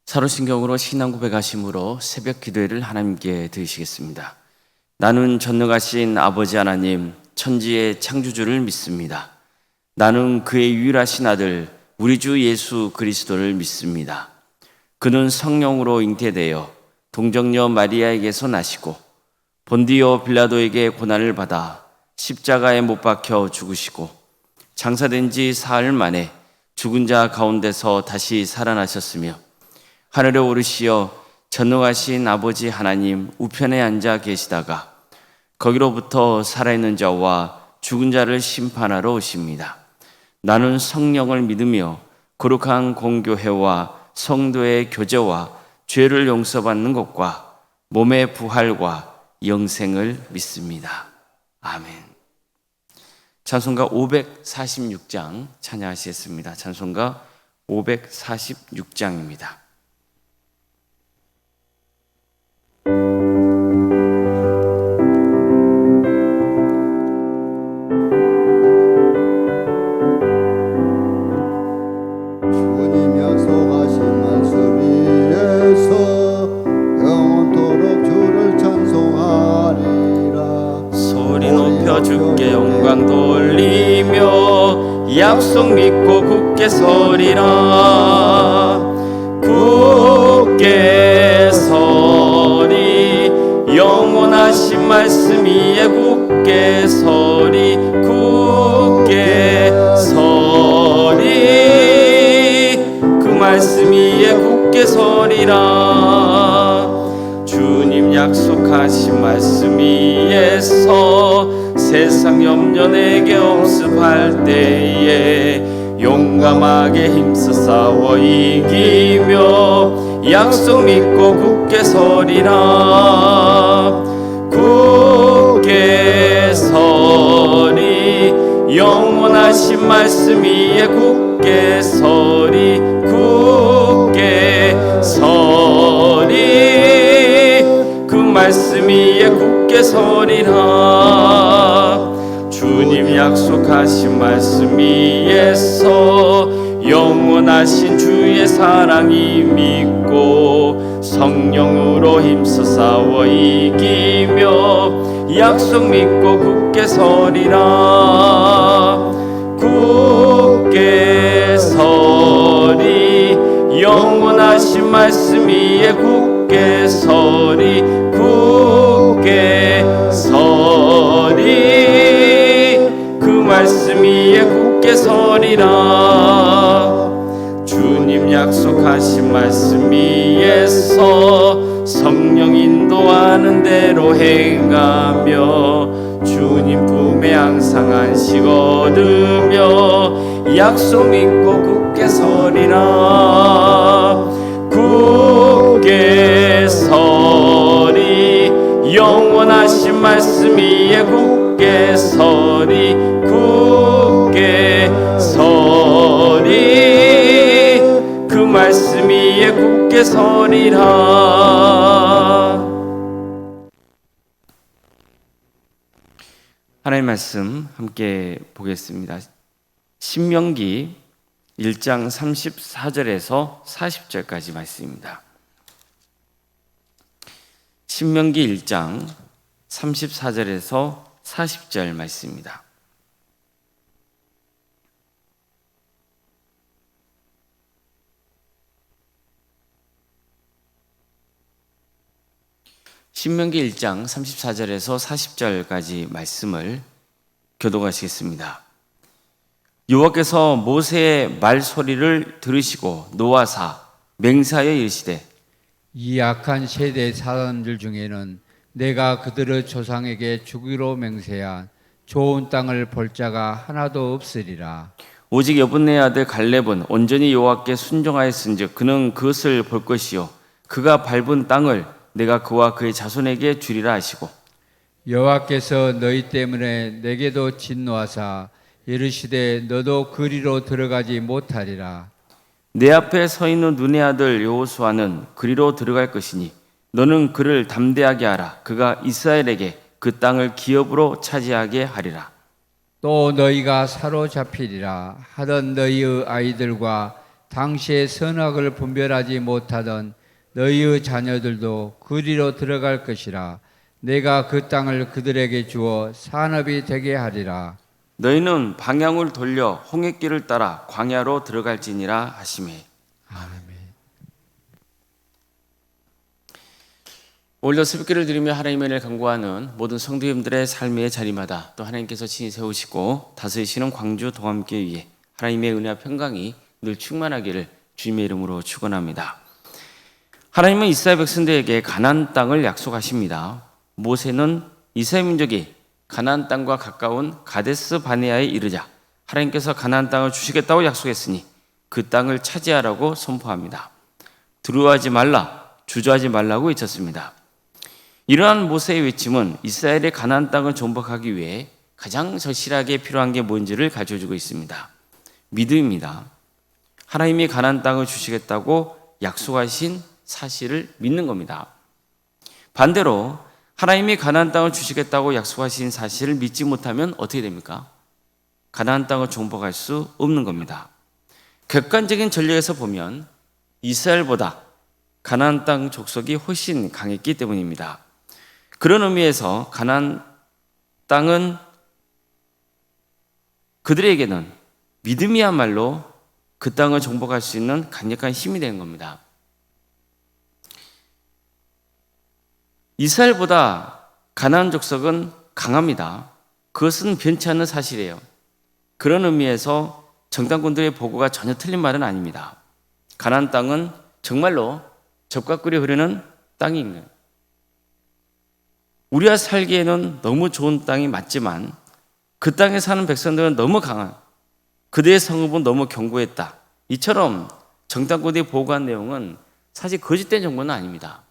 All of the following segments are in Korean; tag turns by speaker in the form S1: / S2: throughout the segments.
S1: 사로신경으로 신앙 고백하심으로 새벽 기도회를 하나님께 드리시겠습니다. 나는 전능하신 아버지 하나님, 천지의 창조주를 믿습니다. 나는 그의 유일하신 아들, 우리 주 예수 그리스도를 믿습니다. 그는 성령으로 잉태되어 동정녀 마리아에게서 나시고 본디오 빌라도에게 고난을 받아 십자가에 못 박혀 죽으시고 장사된 지 사흘 만에 죽은 자 가운데서 다시 살아나셨으며 하늘에 오르시어 전능하신 아버지 하나님 우편에 앉아 계시다가 거기로부터 살아있는 자와 죽은 자를 심판하러 오십니다. 나는 성령을 믿으며 거룩한 공교회와 성도의 교제와 죄를 용서받는 것과 몸의 부활과 영생을 믿습니다. 아멘. 찬송가 546장 찬양하시겠습니다. 찬송가 546장입니다.
S2: 주님 약속하신 말씀 위에서 영원토록 주를 찬송하리라.
S1: 소리 높여 주께 영광 돌리며 약속 믿고 굳게 서리라. 굳게 서리 영원하신 말씀 위에 굳게 서리 굳게 서리 그 말씀 위에 굳게 서리라. 주님 약속하신 말씀 위에서 세상 염려 내게 없음할 때에 용감하게 힘써 싸워 이기며 약속 믿고 굳게 서리라. 굳게 서리 영원하신 말씀 위에 굳게 서리 굳게 서리 그 말씀 위에 굳게 서리라. 주님 약속하신 말씀 위에서 영원하신 주의 사랑이 믿고 성령으로 힘써 싸워 이기며 약속 믿고 굳게 서리라. 굳게 서리 영원하신 말씀 위에 굳게 서리 굳게 서리 그 말씀 위에 굳게 서리라. 주님 약속하신 말씀 위에서 성령 인도하는 대로 행하며 주님 품에 항상 안식 얻으며 약속 믿고 굳게 서리라. 굳게 서리 영원하신 말씀 위에 굳게 서리 굳게 서리 그 말씀 위에 굳게 서리라. 하나님의 말씀 함께 보겠습니다. 신명기 1장 34절에서 40절까지 말씀입니다. 신명기 1장 34절에서 40절 말씀입니다. 신명기 1장 34절에서 40절까지 말씀을 교독하시겠습니다. 여호와께서 모세의 말소리를 들으시고 노하사 맹세하여 이르시되
S3: 이 악한 세대 사람들 중에는 내가 그들의 조상에게 주기로 맹세한 좋은 땅을 볼 자가 하나도 없으리라.
S1: 오직 여분네 아들 갈렙은 온전히 여호와께 순종하였은즉 그는 그것을 볼 것이요 그가 밟은 땅을 내가 그와 그의 자손에게 주리라 하시고
S3: 여호와께서 너희 때문에 내게도 진노하사 이르시되 너도 그리로 들어가지 못하리라.
S1: 내 앞에 서 있는 눈의 아들 여호수아는 그리로 들어갈 것이니 너는 그를 담대하게 하라. 그가 이스라엘에게 그 땅을 기업으로 차지하게 하리라.
S3: 또 너희가 사로잡히리라 하던 너희의 아이들과 당시에 선악을 분별하지 못하던 너희의 자녀들도 그리로 들어갈 것이라. 내가 그 땅을 그들에게 주어 산업이 되게 하리라.
S1: 너희는 방향을 돌려 홍해길을 따라 광야로 들어갈지니라 하시매.
S3: 아멘.
S1: 오늘도 새벽기를 드리며 하나님의 은혜를 간구하는 모든 성도님들의 삶의 자리마다 또 하나님께서 친히 세우시고 다스리시는 광주 동암교회 위에 하나님의 은혜와 평강이 늘 충만하기를 주님의 이름으로 축원합니다. 하나님은 이스라엘 백성들에게 가나안 땅을 약속하십니다. 모세는 이스라엘 민족이 가나안 땅과 가까운 가데스 바네아에 이르자 하나님께서 가나안 땅을 주시겠다고 약속했으니 그 땅을 차지하라고 선포합니다. 두려워하지 말라, 주저하지 말라고 외쳤습니다. 이러한 모세의 외침은 이스라엘의 가나안 땅을 정복하기 위해 가장 절실하게 필요한 게 뭔지를 가르쳐주고 있습니다. 믿음입니다. 하나님이 가나안 땅을 주시겠다고 약속하신 사실을 믿는 겁니다. 반대로 하나님이 가나안 땅을 주시겠다고 약속하신 사실을 믿지 못하면 어떻게 됩니까? 가나안 땅을 정복할 수 없는 겁니다. 객관적인 전례에서 보면 이스라엘보다 가나안 땅 족속이 훨씬 강했기 때문입니다. 그런 의미에서 가나안 땅은 그들에게는 믿음이야말로 그 땅을 정복할 수 있는 강력한 힘이 되는 겁니다. 이스라엘보다 가나안 족속은 강합니다. 그것은 변치 않는 사실이에요. 그런 의미에서 정탐꾼들의 보고가 전혀 틀린 말은 아닙니다. 가나안 땅은 정말로 젖과 꿀이 흐르는 땅인 거예요. 우리가 살기에는 너무 좋은 땅이 맞지만 그 땅에 사는 백성들은 너무 강한, 그들의 성읍은 너무 견고했다. 이처럼 정탐꾼들이 보고한 내용은 사실 거짓된 정보는 아닙니다.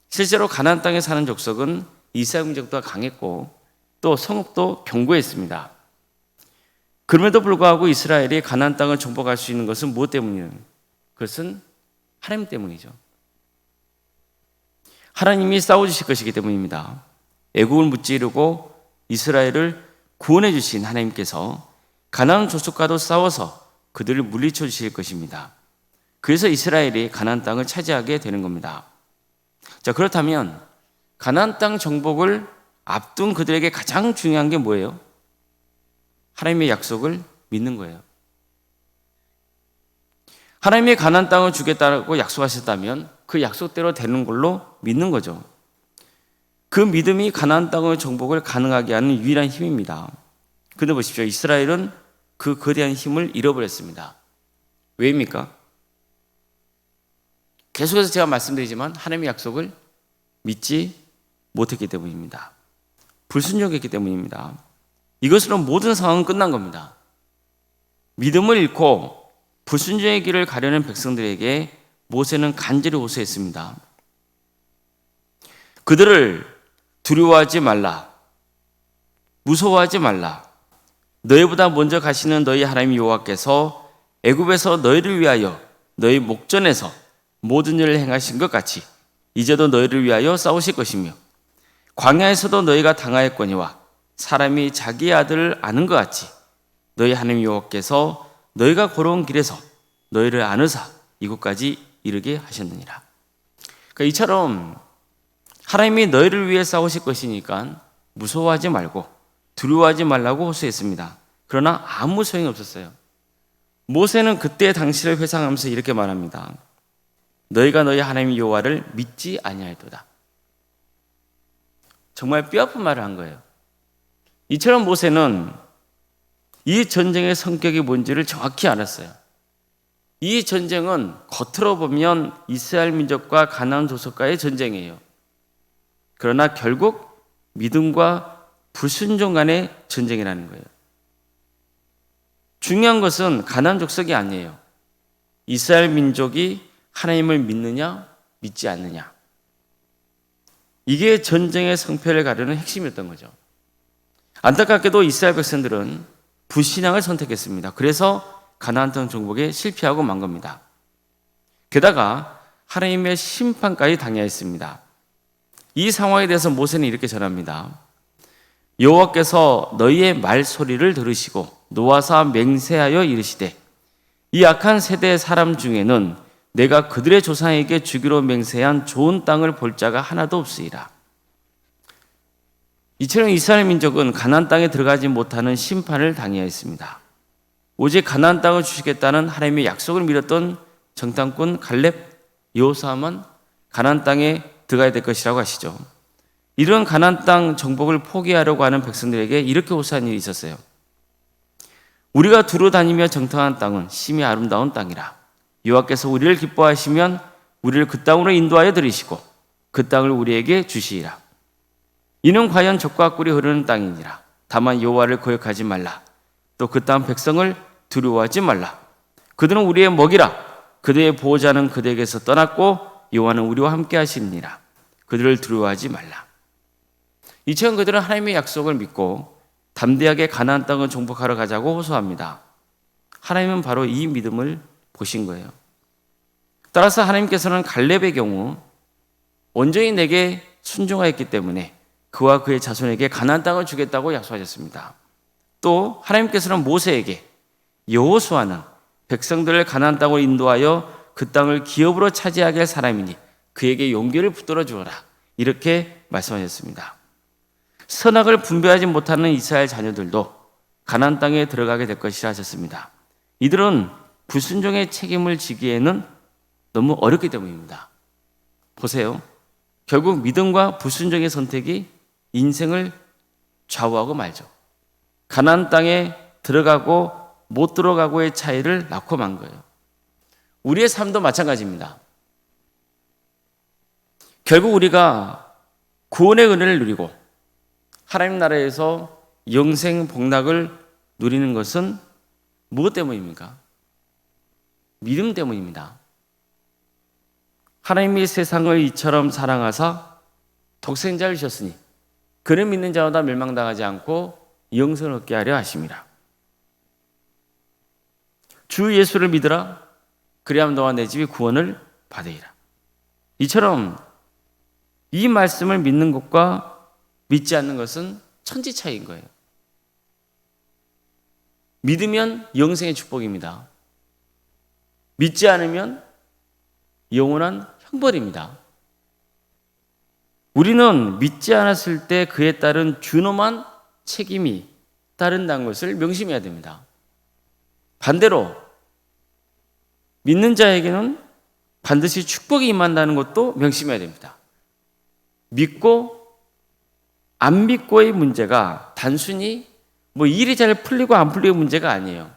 S1: 실제로 가나안 땅에 사는 족속은 이스라엘 민족보다 강했고 또 성읍도 견고했습니다. 그럼에도 불구하고 이스라엘이 가나안 땅을 정복할 수 있는 것은 무엇 때문이에요? 그것은 하나님 때문이죠. 하나님이 싸워주실 것이기 때문입니다. 애국을 무찌르고 이스라엘을 구원해 주신 하나님께서 가나안 족속과도 싸워서 그들을 물리쳐 주실 것입니다. 그래서 이스라엘이 가나안 땅을 차지하게 되는 겁니다. 자, 그렇다면 가나안 땅 정복을 앞둔 그들에게 가장 중요한 게 뭐예요? 하나님의 약속을 믿는 거예요. 하나님이 가나안 땅을 주겠다고 약속하셨다면 그 약속대로 되는 걸로 믿는 거죠. 그 믿음이 가나안 땅의 정복을 가능하게 하는 유일한 힘입니다. 근데 보십시오. 이스라엘은 그 거대한 힘을 잃어버렸습니다. 왜입니까? 계속해서 제가 말씀드리지만 하나님의 약속을 믿지 못했기 때문입니다. 불순종했기 때문입니다. 이것으로 모든 상황은 끝난 겁니다. 믿음을 잃고 불순종의 길을 가려는 백성들에게 모세는 간절히 호소했습니다. 그들을 두려워하지 말라, 무서워하지 말라. 너희보다 먼저 가시는 너희 하나님 여호와께서 애굽에서 너희를 위하여 너희 목전에서 모든 일을 행하신 것 같이 이제도 너희를 위하여 싸우실 것이며 광야에서도 너희가 당하였거니와 사람이 자기 아들을 아는 것 같이 너희 하나님 여호와께서 너희가 걸어온 길에서 너희를 안으사 이곳까지 이르게 하셨느니라. 그러니까 이처럼 하나님이 너희를 위해 싸우실 것이니까 무서워하지 말고 두려워하지 말라고 호소했습니다. 그러나 아무 소용이 없었어요. 모세는 그때 당시를 회상하면서 이렇게 말합니다. 너희가 너희 하나님 여호와를 믿지 아니하였도다. 정말 뼈아픈 말을 한 거예요. 이처럼 모세는 이 전쟁의 성격이 뭔지를 정확히 알았어요. 이 전쟁은 겉으로 보면 이스라엘 민족과 가나안 족속과의 전쟁이에요. 그러나 결국 믿음과 불순종 간의 전쟁이라는 거예요. 중요한 것은 가나안 족속이 아니에요. 이스라엘 민족이 하나님을 믿느냐 믿지 않느냐. 이게 전쟁의 성패를 가르는 핵심이었던 거죠. 안타깝게도 이스라엘 백성들은 불신앙을 선택했습니다. 그래서 가나안 땅 정복에 실패하고 만 겁니다. 게다가 하나님의 심판까지 당해야 했습니다. 이 상황에 대해서 모세는 이렇게 전합니다. 여호와께서 너희의 말소리를 들으시고 노하사 맹세하여 이르시되 이 악한 세대의 사람 중에는 내가 그들의 조상에게 주기로 맹세한 좋은 땅을 볼 자가 하나도 없으리라. 이처럼 이스라엘 민족은 가나안 땅에 들어가지 못하는 심판을 당해야 했습니다. 오직 가나안 땅을 주시겠다는 하나님의 약속을 믿었던 정탐꾼 갈렙, 여호수아만 가나안 땅에 들어가야 될 것이라고 하시죠. 이런 가나안 땅 정복을 포기하려고 하는 백성들에게 이렇게 호소한 일이 있었어요. 우리가 두루 다니며 정탐한 땅은 심히 아름다운 땅이라. 여호와께서 우리를 기뻐하시면 우리를 그 땅으로 인도하여 들이시고 그 땅을 우리에게 주시리라. 이는 과연 젖과 꿀이 흐르는 땅이니라. 다만 여호와를 거역하지 말라. 또 그 땅 백성을 두려워하지 말라. 그들은 우리의 먹이라. 그들의 보호자는 그들에게서 떠났고 여호와는 우리와 함께 하시니라. 그들을 두려워하지 말라. 이처럼 그들은 하나님의 약속을 믿고 담대하게 가나안 땅을 정복하러 가자고 호소합니다. 하나님은 바로 이 믿음을 보신 거예요. 따라서 하나님께서는 갈렙의 경우 온전히 내게 순종하였기 때문에 그와 그의 자손에게 가나안 땅을 주겠다고 약속하셨습니다. 또 하나님께서는 모세에게 여호수아는 백성들을 가나안 땅으로 인도하여 그 땅을 기업으로 차지하게 할 사람이니 그에게 용기를 붙들어 주어라. 이렇게 말씀하셨습니다. 선악을 분별하지 못하는 이스라엘 자녀들도 가나안 땅에 들어가게 될 것이라 하셨습니다. 이들은 불순종의 책임을 지기에는 너무 어렵기 때문입니다. 보세요. 결국 믿음과 불순종의 선택이 인생을 좌우하고 말죠. 가나안 땅에 들어가고 못 들어가고의 차이를 낳고 만 거예요. 우리의 삶도 마찬가지입니다. 결국 우리가 구원의 은혜를 누리고 하나님 나라에서 영생 복락을 누리는 것은 무엇 때문입니까? 믿음 때문입니다. 하나님이 세상을 이처럼 사랑하사 독생자를 주셨으니 그를 믿는 자마다 멸망당하지 않고 영생을 얻게 하려 하심이라. 주 예수를 믿으라. 그리하면 너와 내 집이 구원을 받으리라. 이처럼 이 말씀을 믿는 것과 믿지 않는 것은 천지 차이인 거예요. 믿으면 영생의 축복입니다. 믿지 않으면 영원한 형벌입니다. 우리는 믿지 않았을 때 그에 따른 준엄한 책임이 따른다는 것을 명심해야 됩니다. 반대로 믿는 자에게는 반드시 축복이 임한다는 것도 명심해야 됩니다. 믿고 안 믿고의 문제가 단순히 일이 잘 풀리고 안 풀리고 문제가 아니에요.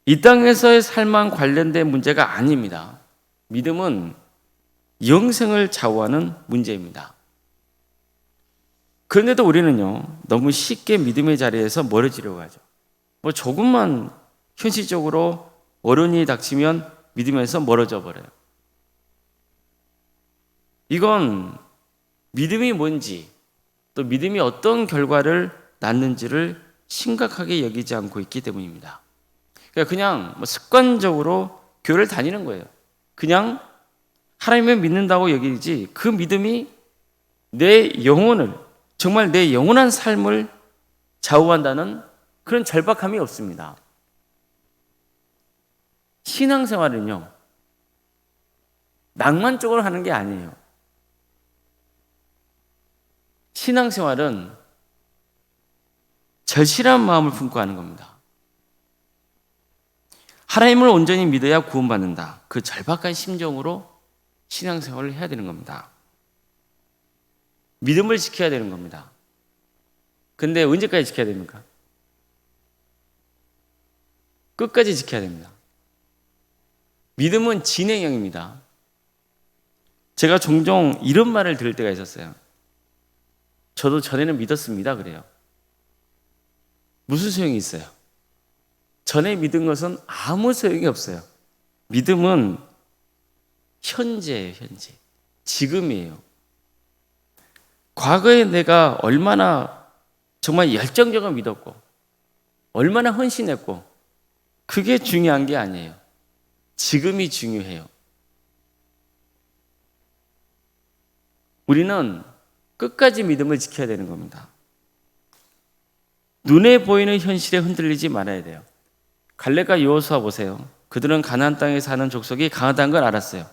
S1: 이 땅에서의 삶과 관련된 문제가 아닙니다. 믿음은 영생을 좌우하는 문제입니다. 그런데도 우리는요, 너무 쉽게 믿음의 자리에서 멀어지려고 하죠. 조금만 현실적으로 어려운 일이 닥치면 믿음에서 멀어져 버려요. 이건 믿음이 뭔지, 또 믿음이 어떤 결과를 낳는지를 심각하게 여기지 않고 있기 때문입니다. 그냥 습관적으로 교회를 다니는 거예요. 그냥 하나님을 믿는다고 여기지 그 믿음이 내 영혼을, 정말 내 영원한 삶을 좌우한다는 그런 절박함이 없습니다. 신앙생활은요, 낭만적으로 하는 게 아니에요. 신앙생활은 절실한 마음을 품고 하는 겁니다. 하나님을 온전히 믿어야 구원받는다. 그 절박한 심정으로 신앙생활을 해야 되는 겁니다. 믿음을 지켜야 되는 겁니다. 근데 언제까지 지켜야 됩니까? 끝까지 지켜야 됩니다. 믿음은 진행형입니다. 제가 종종 이런 말을 들을 때가 있었어요. 저도 전에는 믿었습니다. 그래요. 무슨 소용이 있어요? 전에 믿은 것은 아무 소용이 없어요. 믿음은 현재예요, 현재. 지금이에요. 과거에 내가 얼마나 정말 열정적으로 믿었고, 얼마나 헌신했고, 그게 중요한 게 아니에요. 지금이 중요해요. 우리는 끝까지 믿음을 지켜야 되는 겁니다. 눈에 보이는 현실에 흔들리지 말아야 돼요. 갈렙과 여호수아 보세요. 그들은 가나안 땅에 사는 족속이 강하다는 걸 알았어요.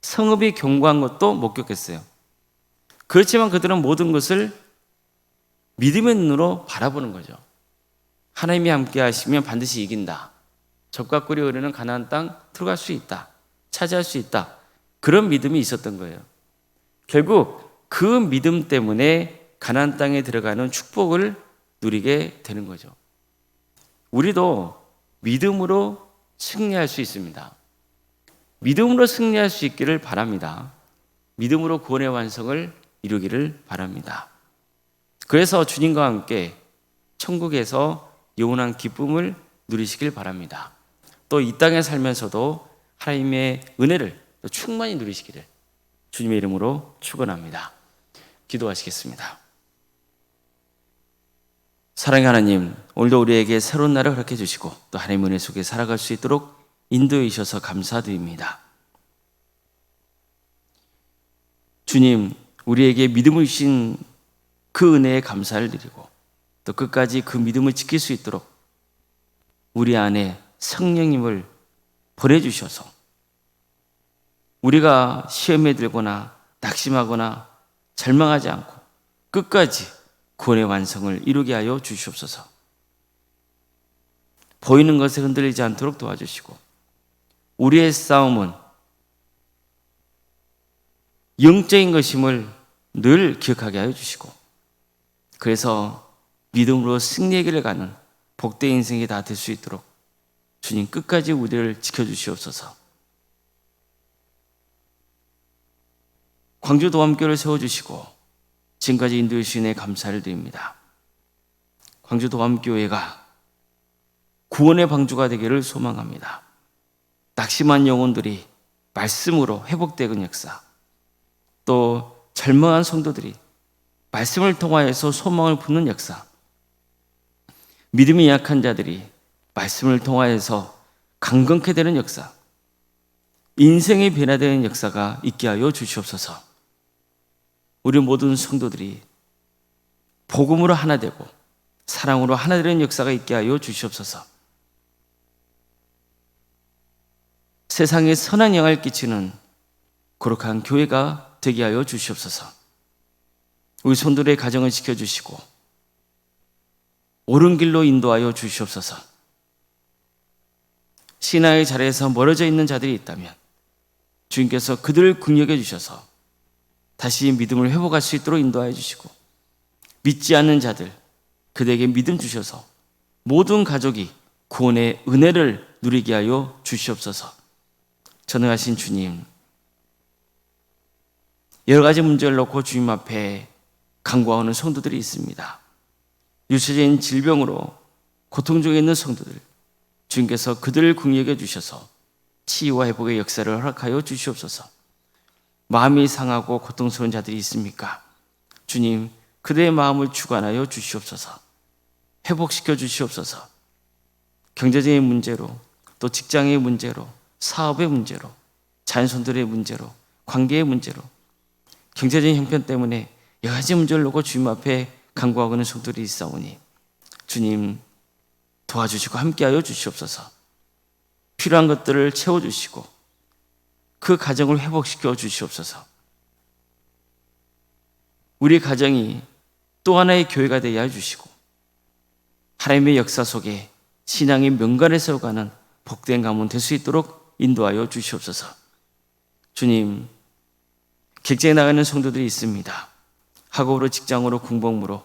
S1: 성읍이 견고한 것도 목격했어요. 그렇지만 그들은 모든 것을 믿음의 눈으로 바라보는 거죠. 하나님이 함께 하시면 반드시 이긴다. 적과 꿀이 흐르는 가나안 땅 들어갈 수 있다. 차지할 수 있다. 그런 믿음이 있었던 거예요. 결국 그 믿음 때문에 가나안 땅에 들어가는 축복을 누리게 되는 거죠. 우리도 믿음으로 승리할 수 있습니다. 믿음으로 승리할 수 있기를 바랍니다. 믿음으로 구원의 완성을 이루기를 바랍니다. 그래서 주님과 함께 천국에서 영원한 기쁨을 누리시길 바랍니다. 또 이 땅에 살면서도 하나님의 은혜를 충만히 누리시기를 주님의 이름으로 축원합니다. 기도하시겠습니다. 사랑의 하나님, 오늘도 우리에게 새로운 날을 허락해 주시고 또 하나님의 은혜 속에 살아갈 수 있도록 인도해 주셔서 감사드립니다. 주님, 우리에게 믿음을 주신 그 은혜에 감사를 드리고 또 끝까지 그 믿음을 지킬 수 있도록 우리 안에 성령님을 보내주셔서 우리가 시험에 들거나 낙심하거나 절망하지 않고 끝까지 구원의 완성을 이루게 하여 주시옵소서. 보이는 것에 흔들리지 않도록 도와주시고 우리의 싸움은 영적인 것임을 늘 기억하게 하여 주시고 그래서 믿음으로 승리의 길을 가는 복된 인생이 다 될 수 있도록 주님 끝까지 우리를 지켜주시옵소서. 광주 도함교를 세워주시고 지금까지 인도해 주신 애 감사를 드립니다. 광주 도함교회가 구원의 방주가 되기를 소망합니다. 낙심한 영혼들이 말씀으로 회복되는 역사, 또 절망한 성도들이 말씀을 통하여서 소망을 붙는 역사, 믿음이 약한 자들이 말씀을 통하여서 강건케 되는 역사, 인생이 변화되는 역사가 있게 하여 주시옵소서. 우리 모든 성도들이 복음으로 하나 되고 사랑으로 하나 되는 역사가 있게 하여 주시옵소서. 세상에 선한 영향을 끼치는 거룩한 교회가 되게 하여 주시옵소서. 우리 성도들의 가정을 지켜주시고 옳은 길로 인도하여 주시옵소서. 신앙의 자리에서 멀어져 있는 자들이 있다면 주님께서 그들을 긍휼해 주셔서 다시 믿음을 회복할 수 있도록 인도하여 주시고 믿지 않는 자들 그들에게 믿음 주셔서 모든 가족이 구원의 은혜를 누리게 하여 주시옵소서. 전능하신 주님, 여러 가지 문제를 놓고 주님 앞에 간구하는 성도들이 있습니다. 유체적인 질병으로 고통 중에 있는 성도들, 주님께서 그들을 긍휼해 주셔서 치유와 회복의 역사를 허락하여 주시옵소서. 마음이 상하고 고통스러운 자들이 있습니까? 주님, 그들의 마음을 주관하여 주시옵소서. 회복시켜 주시옵소서. 경제적인 문제로, 또 직장의 문제로, 사업의 문제로, 자녀손들의 문제로, 관계의 문제로, 경제적인 형편 때문에 여러 가지 문제를 놓고 주님 앞에 간구하고는 성도들이 있사오니 주님 도와주시고 함께하여 주시옵소서. 필요한 것들을 채워주시고 그 가정을 회복시켜 주시옵소서. 우리 가정이 또 하나의 교회가 되게 해주시고 하나님의 역사 속에 신앙의 명간을 세워가는 복된 가문 될 수 있도록 인도하여 주시옵소서. 주님, 객지에 나가는 성도들이 있습니다. 학업으로, 직장으로, 공복무로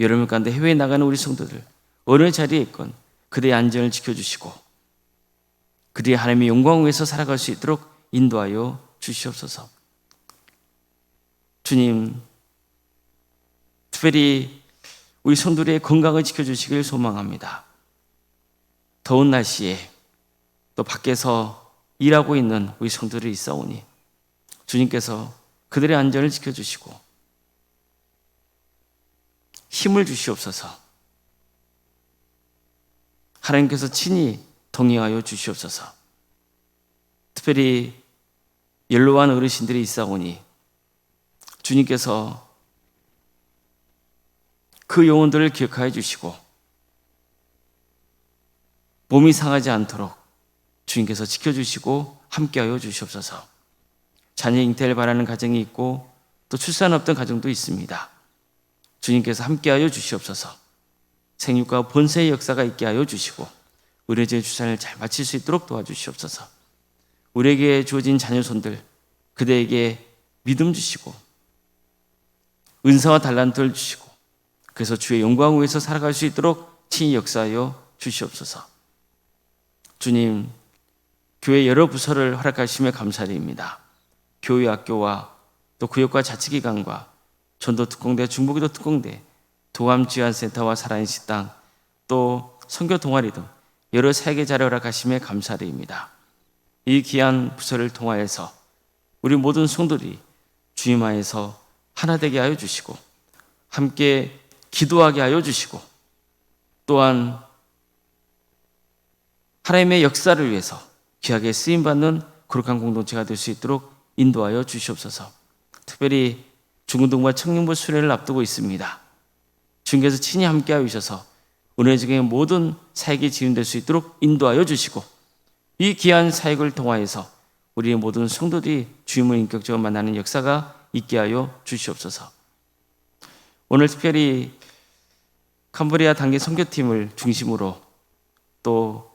S1: 여러분 가운데 해외에 나가는 우리 성도들 어느 자리에 있건 그들의 안전을 지켜주시고 그들이 하나님의 영광을 위해서 살아갈 수 있도록 인도하여 주시옵소서. 주님, 특별히 우리 성도들의 건강을 지켜주시길 소망합니다. 더운 날씨에 또 밖에서 일하고 있는 우리 성도들이 있사오니 주님께서 그들의 안전을 지켜주시고 힘을 주시옵소서. 하나님께서 친히 동행하여 주시옵소서. 특별히 연로한 어르신들이 있사오니 주님께서 그 영혼들을 기억하여 주시고 몸이 상하지 않도록 주님께서 지켜주시고 함께하여 주시옵소서. 자녀 잉태를 바라는 가정이 있고 또 출산 없던 가정도 있습니다. 주님께서 함께하여 주시옵소서. 생육과 본세의 역사가 있게 하여 주시고 의뢰자의 주산을 잘 마칠 수 있도록 도와주시옵소서. 우리에게 주어진 자녀손들 그대에게 믿음 주시고 은사와 달란트를 주시고 그래서 주의 영광을 위해서 살아갈 수 있도록 친히 역사하여 주시옵소서. 주님, 교회 여러 부서를 허락하시며 감사드립니다. 교회 학교와 또 구역과 자치기관과 전도 특공대, 중보기도 특공대, 도암지원센터와 살아있는 식당, 또 선교 동아리 등 여러 사역자를 허락하시며 감사드립니다. 이 귀한 부서를 통하여서 우리 모든 성도들이 주님 안에서 하나 되게 하여 주시고 함께 기도하게 하여 주시고 또한 하나님의 역사를 위해서 귀하게 쓰임받는 거룩한 공동체가 될 수 있도록 인도하여 주시옵소서. 특별히 중고등부와 청년부 수련을 앞두고 있습니다. 주님께서 친히 함께하여 주셔서 은혜적인 모든 사역이 진행될 수 있도록 인도하여 주시고 이 귀한 사역을 통하여서 우리의 모든 성도들이 주님을 인격적으로 만나는 역사가 있게 하여 주시옵소서. 오늘 특별히 캄보디아 단기 선교팀을 중심으로 또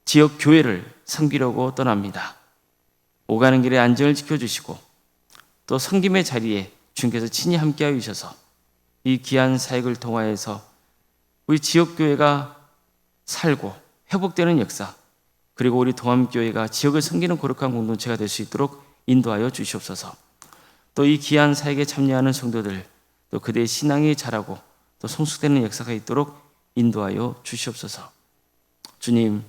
S1: 지역 교회를 섬기려고 떠납니다. 오가는 길에 안전을 지켜주시고 또 섬김의 자리에 주님께서 친히 함께하여 주셔서 이 귀한 사역을 통하여서 우리 지역교회가 살고 회복되는 역사 그리고 우리 동암교회가 지역을 섬기는 거룩한 공동체가 될 수 있도록 인도하여 주시옵소서. 또 이 귀한 사역에 참여하는 성도들 또 그들의 신앙이 자라고 또 성숙되는 역사가 있도록 인도하여 주시옵소서. 주님,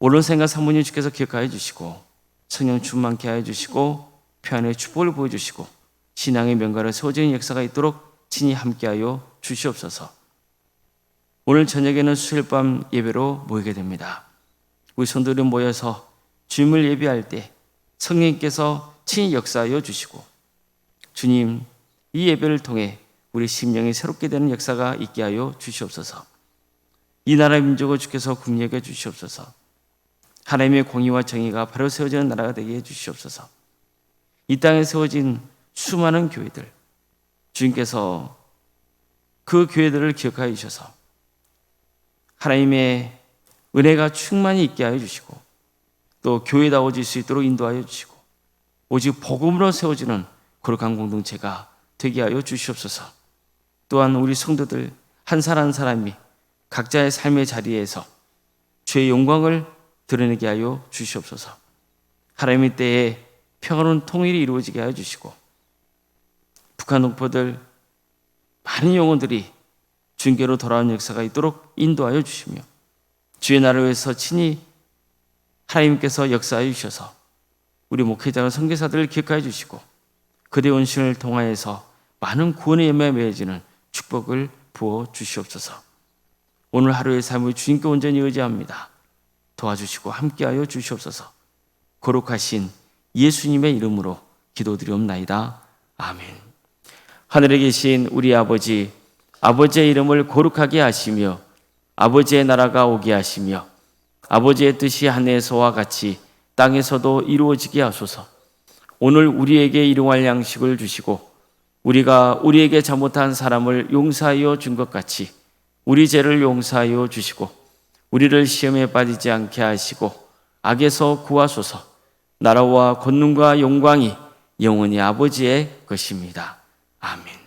S1: 옳은 생각 사모님 주께서 기억하여 주시고 성령 충만케 하여 주시고 평안의 축복을 보여주시고 신앙의 명가를 세워지는 역사가 있도록 친히 함께하여 주시옵소서. 오늘 저녁에는 수요일 밤 예배로 모이게 됩니다. 우리 성도들이 모여서 주님을 예배할 때 성령님께서 친히 역사하여 주시고 주님, 이 예배를 통해 우리 심령이 새롭게 되는 역사가 있게 하여 주시옵소서. 이 나라 민족을 주께서 국력해 주시옵소서. 하나님의 공의와 정의가 바로 세워지는 나라가 되게 해 주시옵소서. 이 땅에 세워진 수많은 교회들, 주님께서 그 교회들을 기억하여 주셔서 하나님의 은혜가 충만히 있게 하여 주시고 또 교회다워질 수 있도록 인도하여 주시고 오직 복음으로 세워지는 거룩한 공동체가 되게 하여 주시옵소서. 또한 우리 성도들 한 사람 한 사람이 각자의 삶의 자리에서 주의 영광을 드러내게 하여 주시옵소서. 하나님의 때에 평화로운 통일이 이루어지게 하여 주시고 북한 동포들 많은 영혼들이 주님께로 돌아오는 역사가 있도록 인도하여 주시며 주의 나라를 위해서 친히 하나님께서 역사하여 주셔서 우리 목회자와 선교사들을 기억하여 주시고 그들의 온신을 통하여서 많은 구원의 열매가 맺어지는 축복을 부어 주시옵소서. 오늘 하루의 삶을 주님께 온전히 의지합니다. 도와주시고 함께하여 주시옵소서. 거룩하신 예수님의 이름으로 기도드리옵나이다. 아멘. 하늘에 계신 우리 아버지, 아버지의 이름을 거룩하게 하시며 아버지의 나라가 오게 하시며 아버지의 뜻이 하늘에서와 같이 땅에서도 이루어지게 하소서. 오늘 우리에게 일용할 양식을 주시고 우리가 우리에게 잘못한 사람을 용서하여 준 것 같이 우리 죄를 용서하여 주시고 우리를 시험에 빠지지 않게 하시고 악에서 구하소서. 나라와 권능과 영광이 영원히 아버지의 것입니다. 아멘.